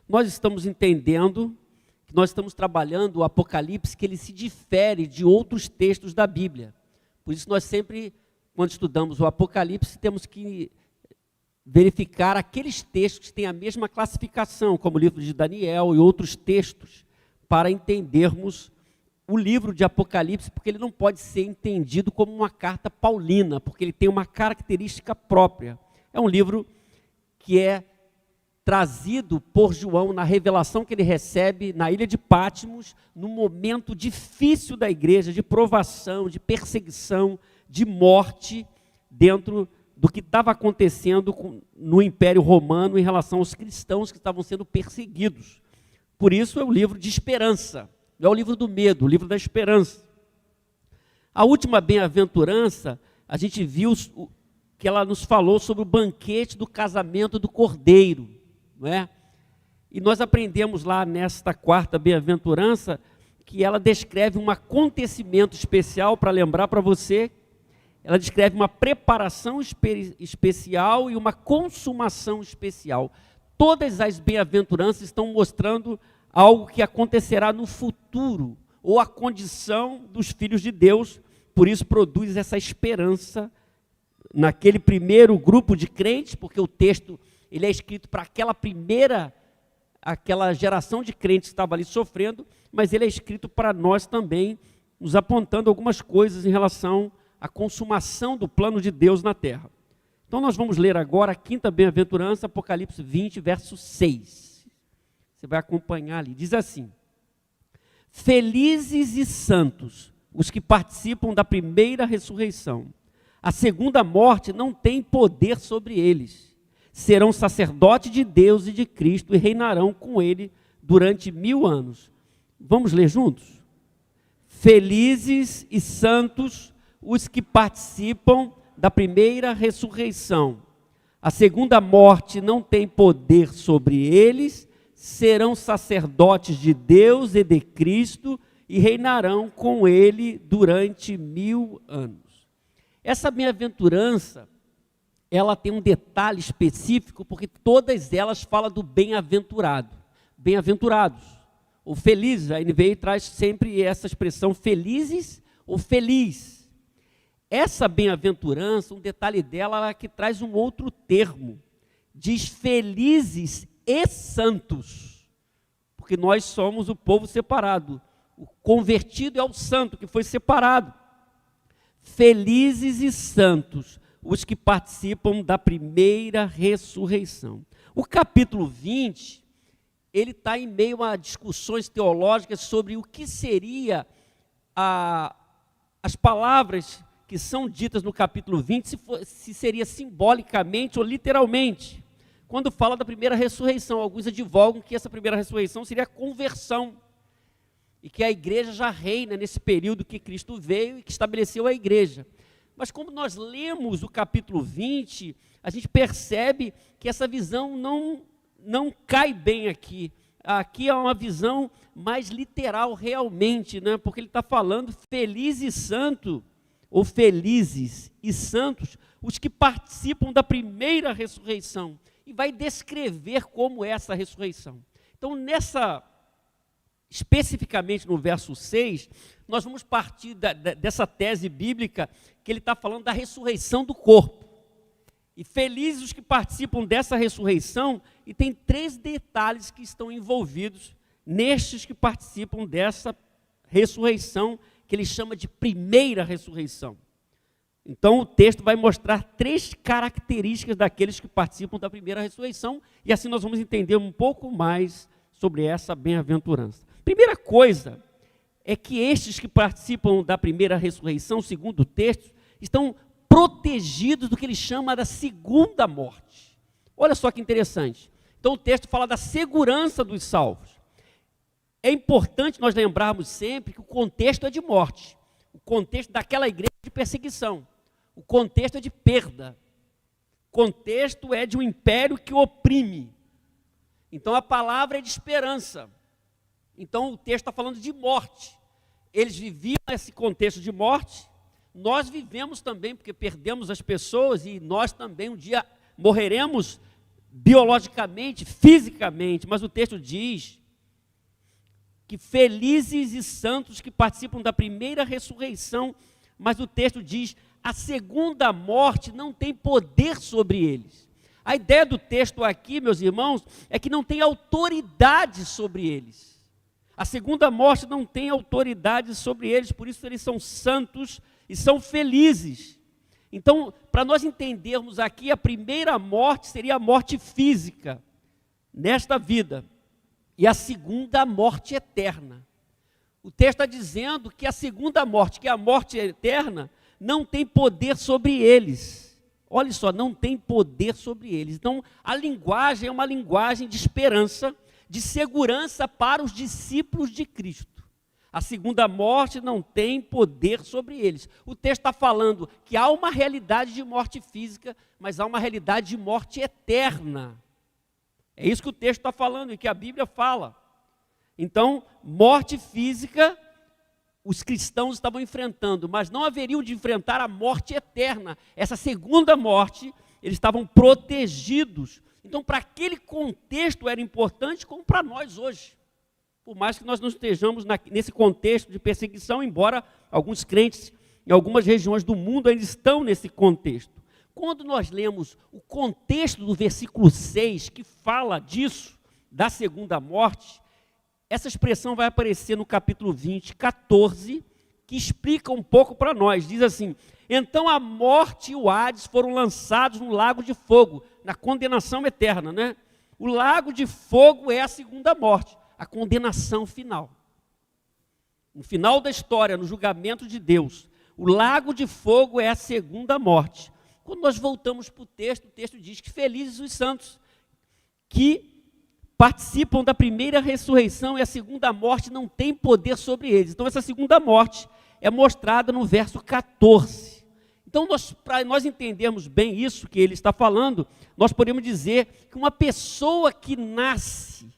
nós estamos entendendo que nós estamos trabalhando o Apocalipse, que ele se difere de outros textos da Bíblia. Por isso nós sempre, quando estudamos o Apocalipse, temos que verificar aqueles textos que têm a mesma classificação, como o livro de Daniel e outros textos, para entendermos o livro de Apocalipse, porque ele não pode ser entendido como uma carta paulina, porque ele tem uma característica própria. É um livro que é trazido por João na revelação que ele recebe na ilha de Patmos, num momento difícil da igreja, de provação, de perseguição, de morte, dentro do que estava acontecendo no Império Romano em relação aos cristãos que estavam sendo perseguidos. Por isso é um livro de esperança, não é o livro do medo, o livro da esperança. A última bem-aventurança, a gente viu que ela nos falou sobre o banquete do casamento do Cordeiro, não é? E nós aprendemos lá nesta quarta bem-aventurança que ela descreve um acontecimento especial, para lembrar para você, ela descreve uma preparação especial e uma consumação especial. Todas as bem-aventuranças estão mostrando algo que acontecerá no futuro, ou a condição dos filhos de Deus, por isso produz essa esperança naquele primeiro grupo de crentes, porque o texto ele é escrito para aquela geração de crentes que estava ali sofrendo, mas ele é escrito para nós também, nos apontando algumas coisas em relação à consumação do plano de Deus na terra. Então nós vamos ler agora a quinta bem-aventurança, Apocalipse 20, verso 6. Você vai acompanhar ali, diz assim: felizes e santos os que participam da primeira ressurreição. A segunda morte não tem poder sobre eles. Serão sacerdotes de Deus e de Cristo e reinarão com ele durante 1000 anos. Vamos ler juntos? Felizes e santos os que participam da primeira ressurreição. A segunda morte não tem poder sobre eles, serão sacerdotes de Deus e de Cristo e reinarão com ele durante 1000 anos. Essa bem-aventurança, ela tem um detalhe específico, porque todas elas falam do bem-aventurado, bem-aventurados, ou felizes. A NVI traz sempre essa expressão felizes ou feliz. Essa bem-aventurança, um detalhe dela é que traz um outro termo, diz felizes e santos, porque nós somos o povo separado, o convertido é o santo que foi separado. Felizes e santos os que participam da primeira ressurreição. O capítulo 20, ele está em meio a discussões teológicas sobre o que seria as palavras que são ditas no capítulo 20, se seria simbolicamente ou literalmente. Quando fala da primeira ressurreição, alguns advogam que essa primeira ressurreição seria a conversão, e que a igreja já reina nesse período que Cristo veio e que estabeleceu a igreja. Mas como nós lemos o capítulo 20, a gente percebe que essa visão não cai bem aqui. Aqui é uma visão mais literal realmente, né? Porque ele está falando feliz e santo, ou felizes e santos, os que participam da primeira ressurreição. E vai descrever como é essa ressurreição. Então, especificamente no verso 6, nós vamos partir dessa tese bíblica que ele está falando da ressurreição do corpo. E felizes os que participam dessa ressurreição, e tem 3 detalhes que estão envolvidos nestes que participam dessa ressurreição, que ele chama de primeira ressurreição. Então o texto vai mostrar 3 características daqueles que participam da primeira ressurreição, e assim nós vamos entender um pouco mais sobre essa bem-aventurança. Primeira coisa é que estes que participam da primeira ressurreição, segundo o texto, estão protegidos do que ele chama da segunda morte. Olha só que interessante. Então o texto fala da segurança dos salvos. É importante nós lembrarmos sempre que o contexto é de morte. O contexto daquela igreja é de perseguição. O contexto é de perda. O contexto é de um império que oprime. Então a palavra é de esperança. Então o texto está falando de morte. Eles viviam esse contexto de morte. Nós vivemos também, porque perdemos as pessoas e nós também um dia morreremos biologicamente, fisicamente, mas o texto diz que felizes e santos que participam da primeira ressurreição, mas o texto diz a segunda morte não tem poder sobre eles. A ideia do texto aqui, meus irmãos, é que não tem autoridade sobre eles. A segunda morte não tem autoridade sobre eles, por isso eles são santos e são felizes. Então, para nós entendermos aqui, a primeira morte seria a morte física, nesta vida, e a segunda, a morte eterna. O texto está dizendo que a segunda morte, que é a morte eterna, não tem poder sobre eles. Olha só, não tem poder sobre eles. Então, a linguagem é uma linguagem de esperança, de segurança para os discípulos de Cristo. A segunda morte não tem poder sobre eles. O texto está falando que há uma realidade de morte física, mas há uma realidade de morte eterna. É isso que o texto está falando e que a Bíblia fala. Então, morte física, os cristãos estavam enfrentando, mas não haveriam de enfrentar a morte eterna. Essa segunda morte, eles estavam protegidos. Então, para aquele contexto era importante, como para nós hoje. Por mais que nós não estejamos nesse contexto de perseguição, embora alguns crentes em algumas regiões do mundo ainda estão nesse contexto. Quando nós lemos o contexto do versículo 6, que fala disso, da segunda morte, essa expressão vai aparecer no capítulo 20, 14, que explica um pouco para nós. Diz assim: então a morte e o Hades foram lançados no lago de fogo, na condenação eterna, né? O lago de fogo é a segunda morte, a condenação final. No final da história, no julgamento de Deus, o lago de fogo é a segunda morte. Quando nós voltamos para o texto diz que felizes os santos que participam da primeira ressurreição e a segunda morte não tem poder sobre eles. Então essa segunda morte é mostrada no verso 14. Então para nós entendermos bem isso que ele está falando, nós podemos dizer que uma pessoa que nasce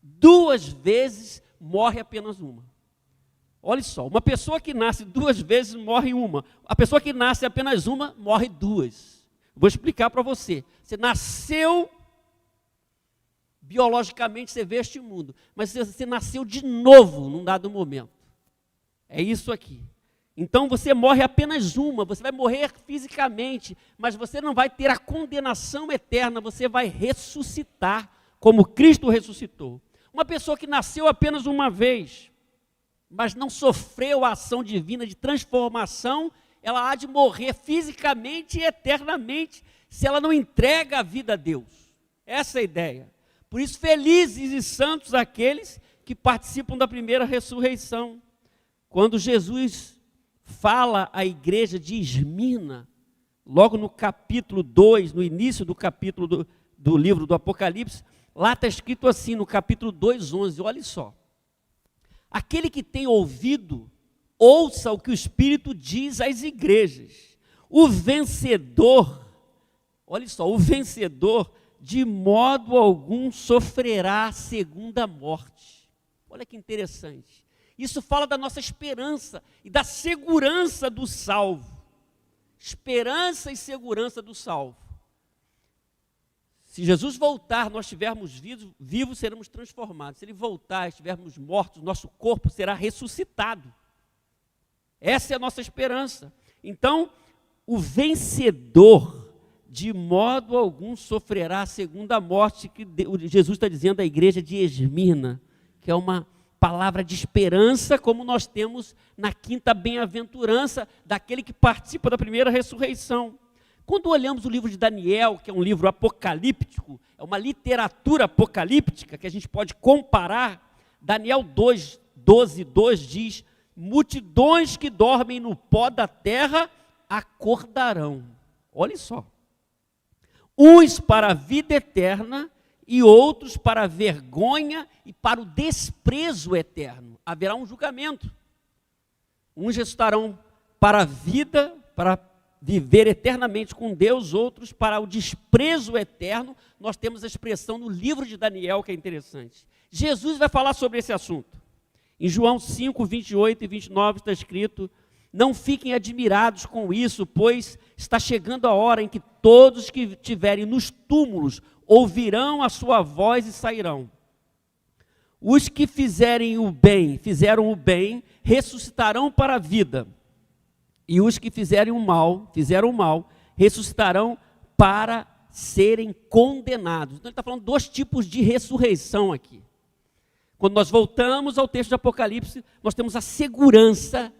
duas vezes morre apenas uma. Olha só, uma pessoa que nasce duas vezes morre uma. A pessoa que nasce apenas uma morre duas. Vou explicar para você. Você nasceu biologicamente, você vê este mundo, mas você nasceu de novo num dado momento. É isso aqui. Então você morre apenas uma, você vai morrer fisicamente, mas você não vai ter a condenação eterna, você vai ressuscitar como Cristo ressuscitou. Uma pessoa que nasceu apenas uma vez, mas não sofreu a ação divina de transformação, ela há de morrer fisicamente e eternamente, se ela não entrega a vida a Deus. Essa é a ideia. Por isso, felizes e santos aqueles que participam da primeira ressurreição. Quando Jesus fala à igreja de Esmirna, logo no capítulo 2, no início do capítulo do livro do Apocalipse, lá está escrito assim, no capítulo 2:11, olha só. Aquele que tem ouvido, ouça o que o Espírito diz às igrejas. O vencedor, olha só, o vencedor, de modo algum sofrerá a segunda morte. Olha que interessante. Isso fala da nossa esperança e da segurança do salvo. Esperança e segurança do salvo. Se Jesus voltar, nós estivermos vivos, seremos transformados. Se Ele voltar, estivermos mortos, nosso corpo será ressuscitado. Essa é a nossa esperança. Então, o vencedor, de modo algum, sofrerá a segunda morte, que Jesus está dizendo à igreja de Esmirna, que é uma palavra de esperança, como nós temos na quinta bem-aventurança, daquele que participa da primeira ressurreição. Quando olhamos o livro de Daniel, que é um livro apocalíptico, é uma literatura apocalíptica que a gente pode comparar, Daniel 2:12 diz: multidões que dormem no pó da terra acordarão. Olha só. Uns para a vida eterna e outros para a vergonha e para o desprezo eterno. Haverá um julgamento. Uns ressuscitarão para a vida, para viver eternamente com Deus, outros para o desprezo eterno. Nós temos a expressão no livro de Daniel que é interessante. Jesus vai falar sobre esse assunto. Em João 5, 28 e 29 está escrito: não fiquem admirados com isso, pois está chegando a hora em que todos que estiverem nos túmulos ouvirão a sua voz e sairão. Os que fizeram o bem, ressuscitarão para a vida. E os que fizeram o mal, ressuscitarão para serem condenados. Então ele está falando 2 tipos de ressurreição aqui. Quando nós voltamos ao texto de Apocalipse, nós temos a segurança,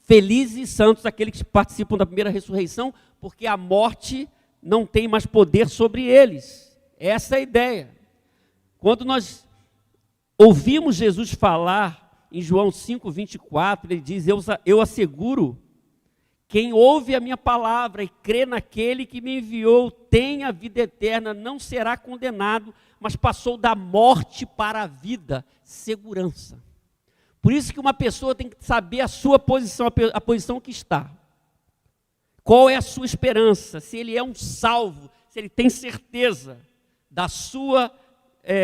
felizes e santos aqueles que participam da primeira ressurreição, porque a morte não tem mais poder sobre eles. Essa é a ideia. Quando nós ouvimos Jesus falar em João 5:24, ele diz: eu asseguro, quem ouve a minha palavra e crê naquele que me enviou, tem a vida eterna, não será condenado, mas passou da morte para a vida. Segurança. Por isso que uma pessoa tem que saber a sua posição, a posição que está. Qual é a sua esperança? Se ele é um salvo, se ele tem certeza da sua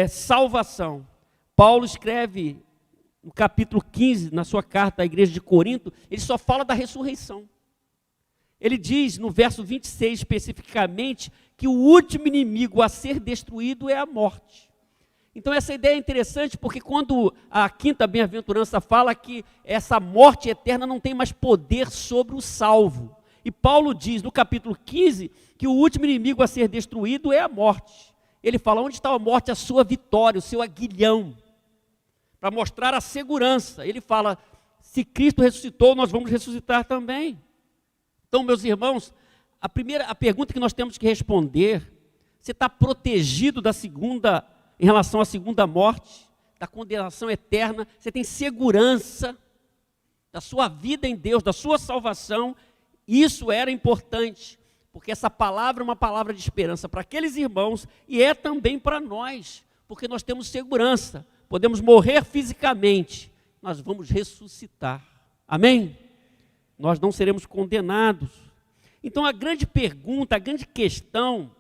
salvação. Paulo escreve no capítulo 15, na sua carta à igreja de Corinto, ele só fala da ressurreição. Ele diz no verso 26 especificamente que o último inimigo a ser destruído é a morte. Então essa ideia é interessante porque quando a quinta bem-aventurança fala que essa morte eterna não tem mais poder sobre o salvo. E Paulo diz no capítulo 15 que o último inimigo a ser destruído é a morte. Ele fala: onde está a morte? A sua vitória, o seu aguilhão. Para mostrar a segurança. Ele fala: se Cristo ressuscitou, nós vamos ressuscitar também. Então, meus irmãos, a pergunta que nós temos que responder: você está protegido em relação à segunda morte, da condenação eterna? Você tem segurança da sua vida em Deus, da sua salvação? Isso era importante, porque essa palavra é uma palavra de esperança para aqueles irmãos e é também para nós, porque nós temos segurança. Podemos morrer fisicamente, nós vamos ressuscitar. Amém? Nós não seremos condenados. Então a grande pergunta, a grande questão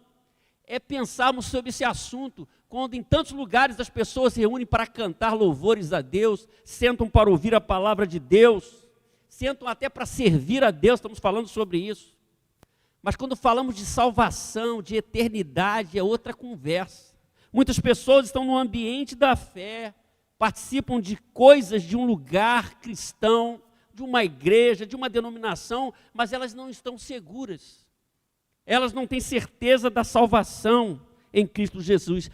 é pensarmos sobre esse assunto, quando em tantos lugares as pessoas se reúnem para cantar louvores a Deus, sentam para ouvir a palavra de Deus, sentam até para servir a Deus, estamos falando sobre isso. Mas quando falamos de salvação, de eternidade, é outra conversa. Muitas pessoas estão no ambiente da fé, participam de coisas de um lugar cristão, de uma igreja, de uma denominação, mas elas não estão seguras. Elas não têm certeza da salvação em Cristo Jesus.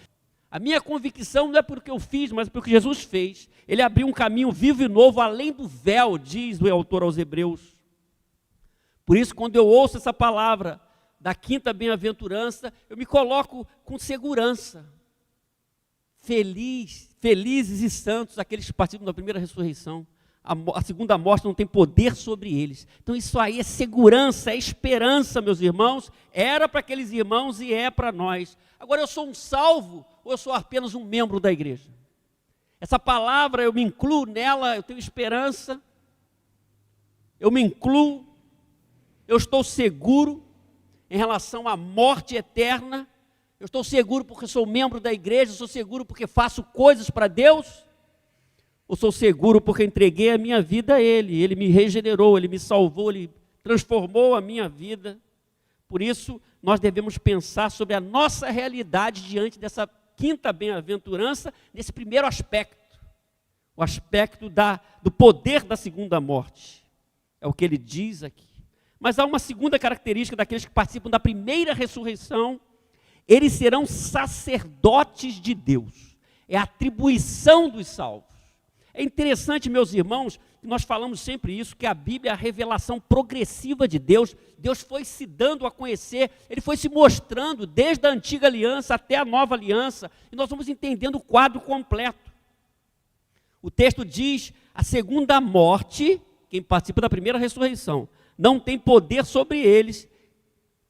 A minha convicção não é porque eu fiz, mas porque Jesus fez. Ele abriu um caminho vivo e novo, além do véu, diz o autor aos Hebreus. Por isso, quando eu ouço essa palavra da quinta bem-aventurança, eu me coloco com segurança. Felizes e santos aqueles que participam da primeira ressurreição. A segunda morte não tem poder sobre eles. Então isso aí é segurança, é esperança, meus irmãos. Era para aqueles irmãos e é para nós. Agora, eu sou um salvo ou eu sou apenas um membro da igreja? Essa palavra, eu me incluo nela, eu tenho esperança, eu me incluo, eu estou seguro em relação à morte eterna, eu estou seguro porque sou membro da igreja, eu sou seguro porque faço coisas para Deus, ou sou seguro porque entreguei a minha vida a Ele, Ele me regenerou, Ele me salvou, Ele transformou a minha vida. Por isso, nós devemos pensar sobre a nossa realidade diante dessa quinta bem-aventurança, nesse primeiro aspecto, o aspecto do poder da segunda morte. É o que ele diz aqui. Mas há uma segunda característica daqueles que participam da primeira ressurreição: eles serão sacerdotes de Deus. É a atribuição dos salvos. É interessante, meus irmãos, que nós falamos sempre isso, que a Bíblia é a revelação progressiva de Deus. Deus foi se dando a conhecer, Ele foi se mostrando desde a antiga aliança até a nova aliança, e nós vamos entendendo o quadro completo. O texto diz: a segunda morte, quem participa da primeira ressurreição, não tem poder sobre eles.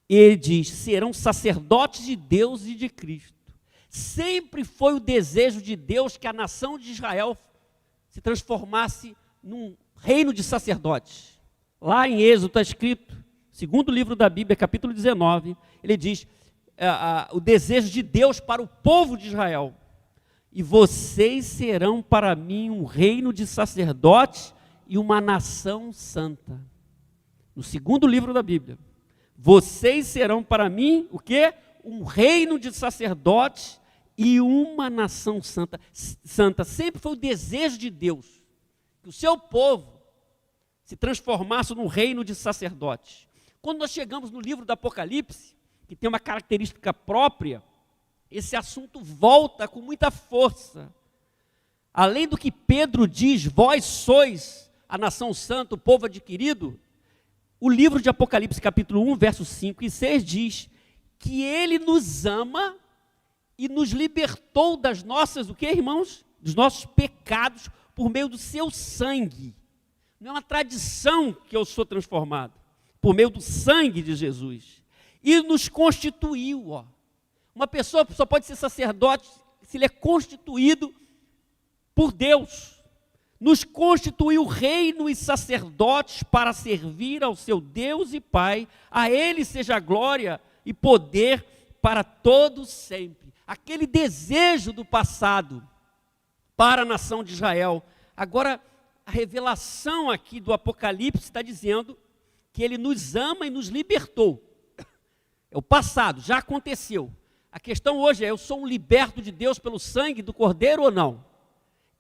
E ele diz: serão sacerdotes de Deus e de Cristo. Sempre foi o desejo de Deus que a nação de Israel se transformasse num reino de sacerdotes. Lá em Êxodo está escrito, segundo livro da Bíblia, capítulo 19, ele diz o desejo de Deus para o povo de Israel: e vocês serão para mim um reino de sacerdotes e uma nação santa. No segundo livro da Bíblia, vocês serão para mim o quê? um reino de sacerdotes e uma nação santa. Sempre foi o desejo de Deus que o seu povo se transformasse num reino de sacerdotes. Quando nós chegamos no livro do Apocalipse, que tem uma característica própria, esse assunto volta com muita força. Além do que Pedro diz, vós sois a nação santa, o povo adquirido, o livro de Apocalipse, capítulo 1, versos 5 e 6 diz que ele nos ama e nos libertou das nossas, o que, irmãos? Dos nossos pecados por meio do seu sangue. Não é uma tradição que eu sou transformado, por meio do sangue de Jesus. E nos constituiu, ó. Uma pessoa só pode ser sacerdote se ele é constituído por Deus. Nos constituiu reino e sacerdotes para servir ao seu Deus e Pai. A Ele seja glória e poder para todos sempre. Aquele desejo do passado para a nação de Israel. Agora, a revelação aqui do Apocalipse está dizendo que Ele nos ama e nos libertou. É o passado, já aconteceu. A questão hoje é, eu sou um liberto de Deus pelo sangue do Cordeiro ou não?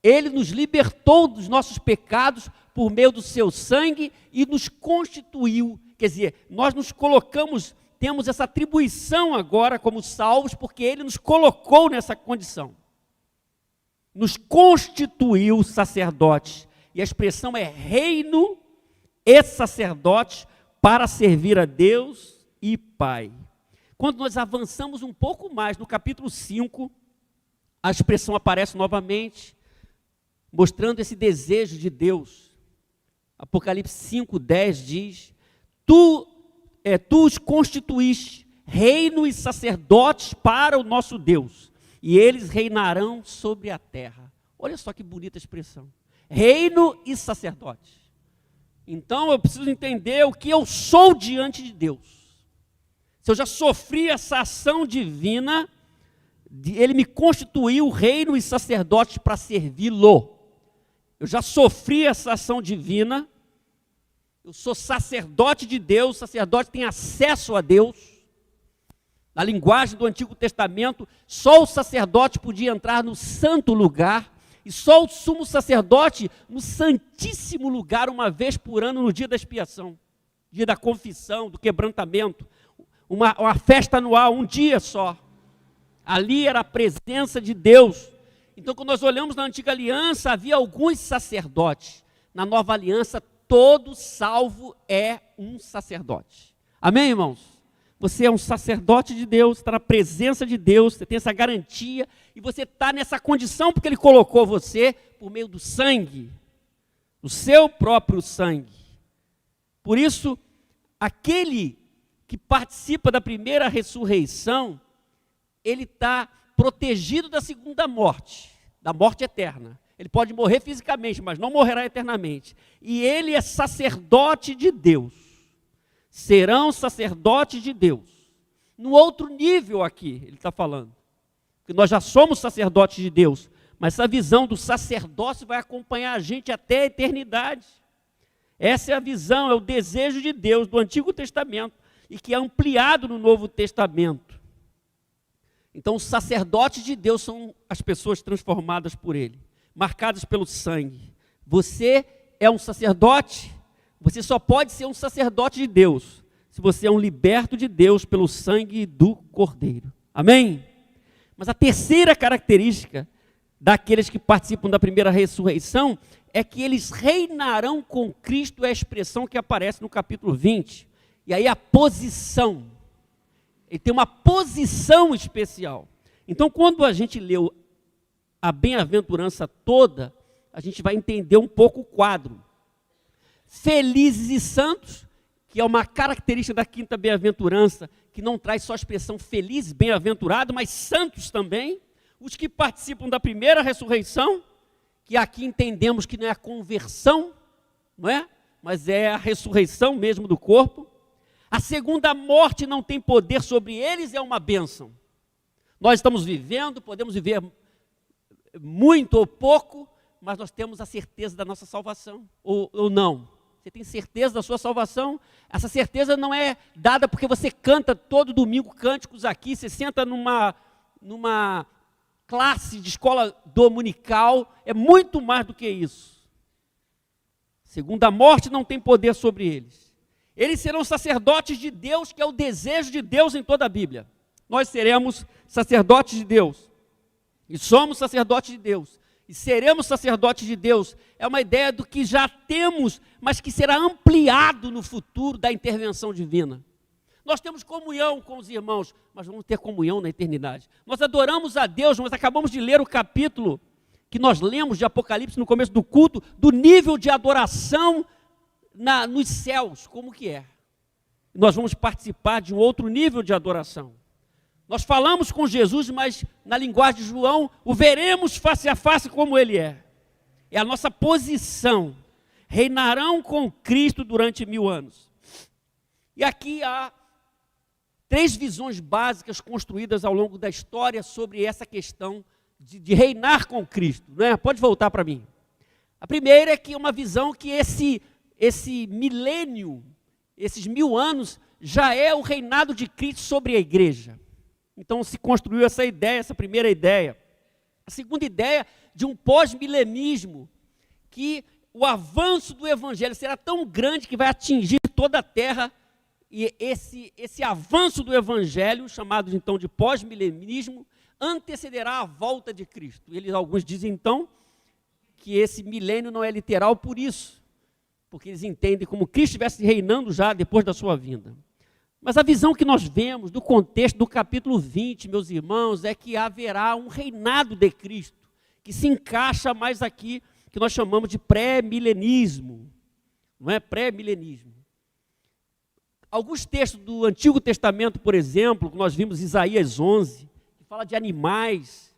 Ele nos libertou dos nossos pecados por meio do seu sangue e nos constituiu. Quer dizer, nós nos colocamos, temos essa atribuição agora como salvos, porque Ele nos colocou nessa condição. Nos constituiu sacerdotes. E a expressão é reino e sacerdotes para servir a Deus e Pai. Quando nós avançamos um pouco mais no capítulo 5, a expressão aparece novamente, mostrando esse desejo de Deus. Apocalipse 5:10 diz, tu os constituíste reino e sacerdotes para o nosso Deus, e eles reinarão sobre a terra. Olha só que bonita expressão. Reino e sacerdote. Então eu preciso entender o que eu sou diante de Deus. Se eu já sofri essa ação divina, Ele me constituiu reino e sacerdote para servi-lo. Eu já sofri essa ação divina, eu sou sacerdote de Deus, o sacerdote tem acesso a Deus. Na linguagem do Antigo Testamento, só o sacerdote podia entrar no santo lugar, e só o sumo sacerdote no santíssimo lugar, uma vez por ano, no dia da expiação, dia da confissão, do quebrantamento, uma festa anual, um dia só. Ali era a presença de Deus. Então, quando nós olhamos na Antiga Aliança, havia alguns sacerdotes. Na Nova Aliança, todo salvo é um sacerdote. Amém, irmãos? Você é um sacerdote de Deus, está na presença de Deus, você tem essa garantia, e você está nessa condição porque Ele colocou você por meio do sangue, do seu próprio sangue. Por isso, aquele que participa da primeira ressurreição, ele está protegido da segunda morte, da morte eterna. Ele pode morrer fisicamente, mas não morrerá eternamente. E ele é sacerdote de Deus. Serão sacerdotes de Deus. No outro nível aqui, ele está falando. Porque nós já somos sacerdotes de Deus, mas essa visão do sacerdócio vai acompanhar a gente até a eternidade. Essa é a visão, é o desejo de Deus do Antigo Testamento e que é ampliado no Novo Testamento. Então, os sacerdotes de Deus são as pessoas transformadas por Ele, marcadas pelo sangue. Você é um sacerdote, você só pode ser um sacerdote de Deus se você é um liberto de Deus pelo sangue do Cordeiro. Amém? Mas a terceira característica daqueles que participam da primeira ressurreição é que eles reinarão com Cristo, é a expressão que aparece no capítulo 20. E aí a posição. Ele tem uma posição especial. Então, quando a gente leu a bem-aventurança toda, a gente vai entender um pouco o quadro. Felizes e santos, que é uma característica da quinta bem-aventurança, que não traz só a expressão feliz, bem-aventurado, mas santos também. Os que participam da primeira ressurreição, que aqui entendemos que não é a conversão, não é? Mas é a ressurreição mesmo do corpo. A segunda morte não tem poder sobre eles, é uma bênção. Nós estamos vivendo, podemos viver muito ou pouco, mas nós temos a certeza da nossa salvação, ou não. Você tem certeza da sua salvação? Essa certeza não é dada porque você canta todo domingo cânticos aqui, você senta numa classe de escola dominical, é muito mais do que isso. Segunda morte não tem poder sobre eles. Eles serão sacerdotes de Deus, que é o desejo de Deus em toda a Bíblia. Nós seremos sacerdotes de Deus. E somos sacerdotes de Deus. E seremos sacerdotes de Deus. É uma ideia do que já temos, mas que será ampliado no futuro da intervenção divina. Nós temos comunhão com os irmãos, mas vamos ter comunhão na eternidade. Nós adoramos a Deus, nós acabamos de ler o capítulo que nós lemos de Apocalipse no começo do culto, do nível de adoração nos céus, como que é. Nós vamos participar de um outro nível de adoração. Nós falamos com Jesus, mas na linguagem de João, o veremos face a face como ele é. É a nossa posição. Reinarão com Cristo durante 1000 anos. E aqui há 3 visões básicas construídas ao longo da história sobre essa questão de reinar com Cristo, né? Pode voltar para mim. A primeira é que é uma visão que esse milênio, esses 1000 anos, já é o reinado de Cristo sobre a igreja. Então se construiu essa ideia, essa primeira ideia. A segunda ideia de um pós-milenismo, que o avanço do evangelho será tão grande que vai atingir toda a terra, e esse avanço do evangelho, chamado então de pós-milenismo, antecederá a volta de Cristo. Alguns dizem então que esse milênio não é literal por isso, porque eles entendem como Cristo estivesse reinando já depois da sua vinda. Mas a visão que nós vemos do contexto do capítulo 20, meus irmãos, é que haverá um reinado de Cristo, que se encaixa mais aqui, que nós chamamos de pré-milenismo. Não é pré-milenismo. Alguns textos do Antigo Testamento, por exemplo, que nós vimos Isaías 11, que fala de animais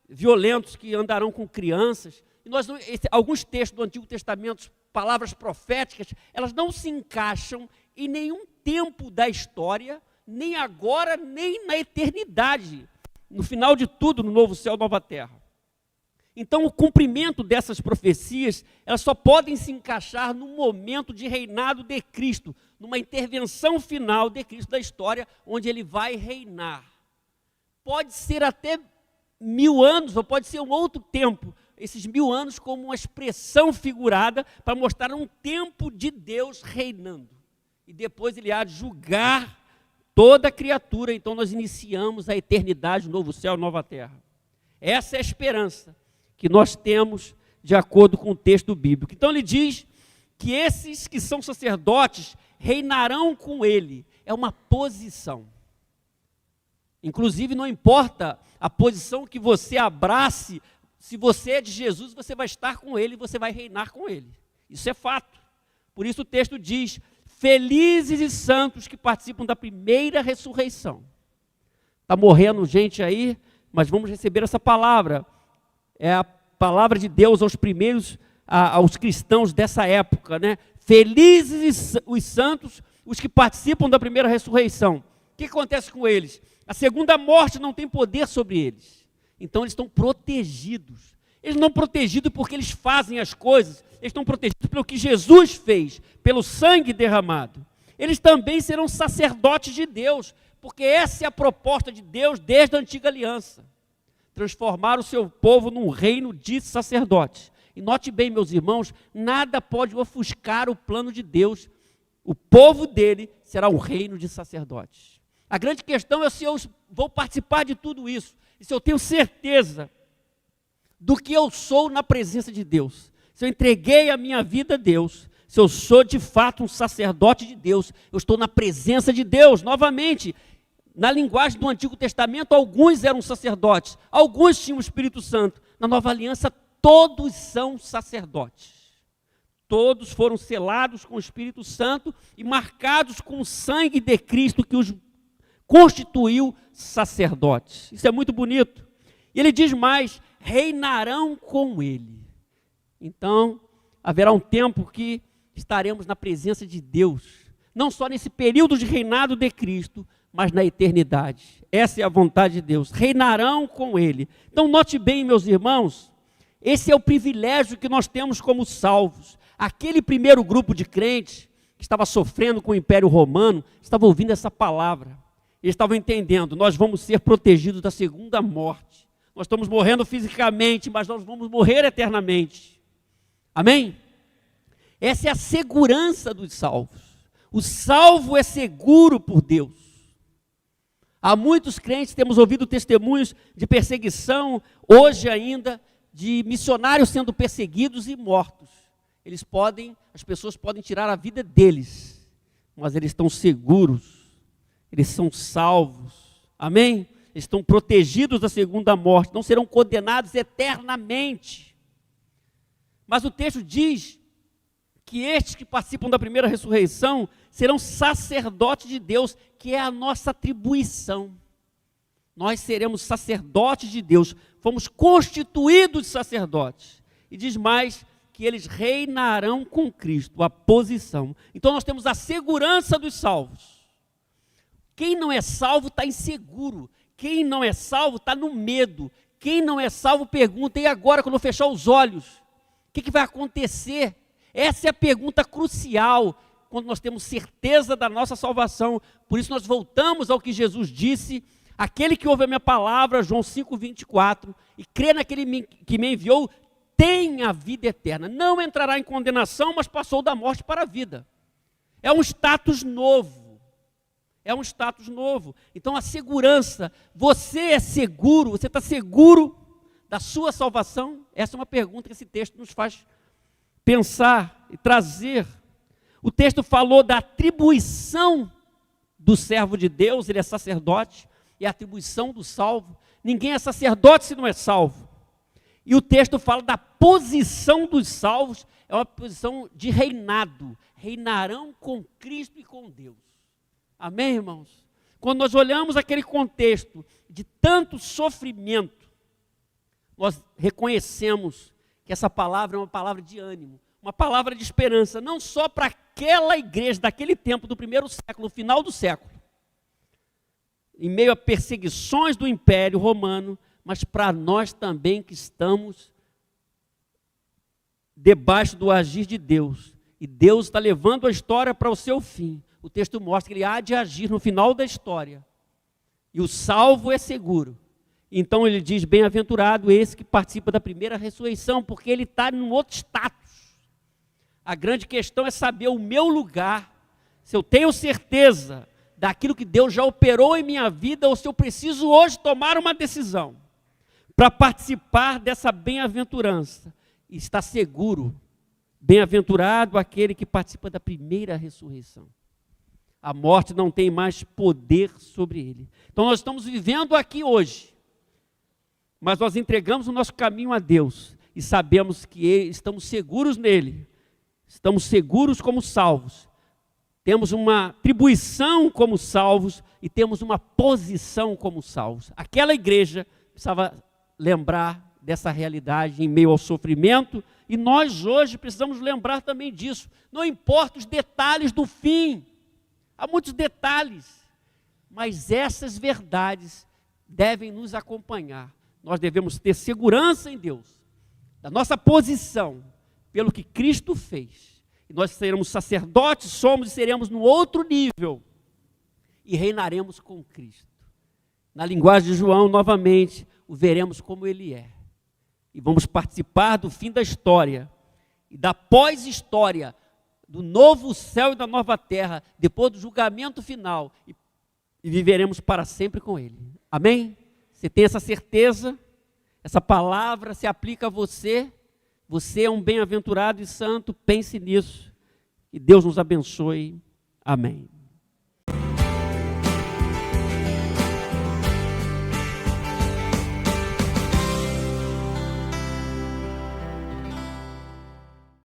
violentos que andarão com crianças. E alguns textos do Antigo Testamento, palavras proféticas, elas não se encaixam em nenhum tempo da história, nem agora, nem na eternidade, no final de tudo, no novo céu, nova terra. Então, o cumprimento dessas profecias, elas só podem se encaixar no momento de reinado de Cristo, numa intervenção final de Cristo da história, onde ele vai reinar. Pode ser até 1000 anos, ou pode ser um outro tempo, esses 1000 anos como uma expressão figurada para mostrar um tempo de Deus reinando. E depois ele há de julgar toda a criatura, então nós iniciamos a eternidade, novo céu, nova terra. Essa é a esperança que nós temos de acordo com o texto bíblico. Então ele diz que esses que são sacerdotes reinarão com ele. É uma posição. Inclusive não importa a posição que você abrace, se você é de Jesus, você vai estar com ele, você vai reinar com ele. Isso é fato. Por isso o texto diz: felizes e santos que participam da primeira ressurreição. Está morrendo gente aí, mas vamos receber essa palavra. É a palavra de Deus aos primeiros, aos cristãos dessa época, né? Felizes os santos, os que participam da primeira ressurreição. O que acontece com eles? A segunda morte não tem poder sobre eles. Então eles estão protegidos. Eles não protegidos porque eles fazem as coisas, eles estão protegidos pelo que Jesus fez, pelo sangue derramado. Eles também serão sacerdotes de Deus, porque essa é a proposta de Deus desde a antiga aliança. Transformar o seu povo num reino de sacerdotes. E note bem, meus irmãos, nada pode ofuscar o plano de Deus. O povo dele será um reino de sacerdotes. A grande questão é se eu vou participar de tudo isso, e se eu tenho certeza do que eu sou na presença de Deus. Se eu entreguei a minha vida a Deus, se eu sou de fato um sacerdote de Deus, eu estou na presença de Deus. Novamente, na linguagem do Antigo Testamento, alguns eram sacerdotes, alguns tinham o Espírito Santo. Na Nova Aliança, todos são sacerdotes. Todos foram selados com o Espírito Santo e marcados com o sangue de Cristo que os constituiu sacerdotes. Isso é muito bonito. E ele diz mais: reinarão com ele. Então, haverá um tempo que estaremos na presença de Deus, não só nesse período de reinado de Cristo, mas na eternidade. Essa é a vontade de Deus. Reinarão com ele. Então, note bem, meus irmãos, Esse é o privilégio que nós temos como salvos. Aquele primeiro grupo de crentes que estava sofrendo com o Império Romano, estava ouvindo essa palavra. Eles estavam entendendo, nós vamos ser protegidos da segunda morte. Nós estamos morrendo fisicamente, mas nós vamos morrer eternamente. Amém? Essa é a segurança dos salvos. O salvo é seguro por Deus. Há muitos crentes, temos ouvido testemunhos de perseguição, hoje ainda, de missionários sendo perseguidos e mortos. As pessoas podem tirar a vida deles, mas eles estão seguros, eles são salvos, amém? Eles estão protegidos da segunda morte, não serão condenados eternamente. Mas o texto diz que estes que participam da primeira ressurreição serão sacerdotes de Deus, que é a nossa atribuição. Nós seremos sacerdotes de Deus, fomos constituídos sacerdotes. E diz mais, que eles reinarão com Cristo, a posição. Então nós temos a segurança dos salvos. Quem não é salvo está inseguro. Quem não é salvo está no medo. Quem não é salvo pergunta, e agora quando eu fechar os olhos? O que vai acontecer? Essa é a pergunta crucial, quando nós temos certeza da nossa salvação. Por isso nós voltamos ao que Jesus disse, aquele que ouve a minha palavra, João 5:24, e crê naquele que me enviou, tem a vida eterna, não entrará em condenação, mas passou da morte para a vida. É um status novo, então a segurança, você é seguro, você está seguro da sua salvação? Essa é uma pergunta que esse texto nos faz pensar e trazer. O texto falou da atribuição do servo de Deus, ele é sacerdote, e a atribuição do salvo. Ninguém é sacerdote se não é salvo. E o texto fala da posição dos salvos, é uma posição de reinado. Reinarão com Cristo e com Deus. Amém, irmãos? Quando nós olhamos aquele contexto de tanto sofrimento, nós reconhecemos que essa palavra é uma palavra de ânimo, uma palavra de esperança, não só para aquela igreja daquele tempo, do primeiro século, final do século, em meio a perseguições do Império Romano, mas para nós também que estamos debaixo do agir de Deus. E Deus está levando a história para o seu fim. O texto mostra que ele há de agir no final da história. E o salvo é seguro. Então ele diz, bem-aventurado esse que participa da primeira ressurreição, porque ele está num outro status. A grande questão é saber o meu lugar, se eu tenho certeza daquilo que Deus já operou em minha vida, ou se eu preciso hoje tomar uma decisão para participar dessa bem-aventurança, e está seguro, bem-aventurado aquele que participa da primeira ressurreição. A morte não tem mais poder sobre ele. Então nós estamos vivendo aqui hoje, mas nós entregamos o nosso caminho a Deus, e sabemos que estamos seguros nele, estamos seguros como salvos, temos uma atribuição como salvos, e temos uma posição como salvos. Aquela igreja precisava lembrar dessa realidade em meio ao sofrimento, e nós hoje precisamos lembrar também disso. Não importa os detalhes do fim, há muitos detalhes, mas essas verdades devem nos acompanhar. Nós devemos ter segurança em Deus, da nossa posição, pelo que Cristo fez. E nós seremos sacerdotes, somos e seremos no outro nível, e reinaremos com Cristo. Na linguagem de João, novamente, o veremos como ele é. E vamos participar do fim da história, e da pós-história, do novo céu e da nova terra, depois do julgamento final, e viveremos para sempre com ele. Amém? Você tem essa certeza? Essa palavra se aplica a você? Você é um bem-aventurado e santo, pense nisso. Que Deus nos abençoe. Amém.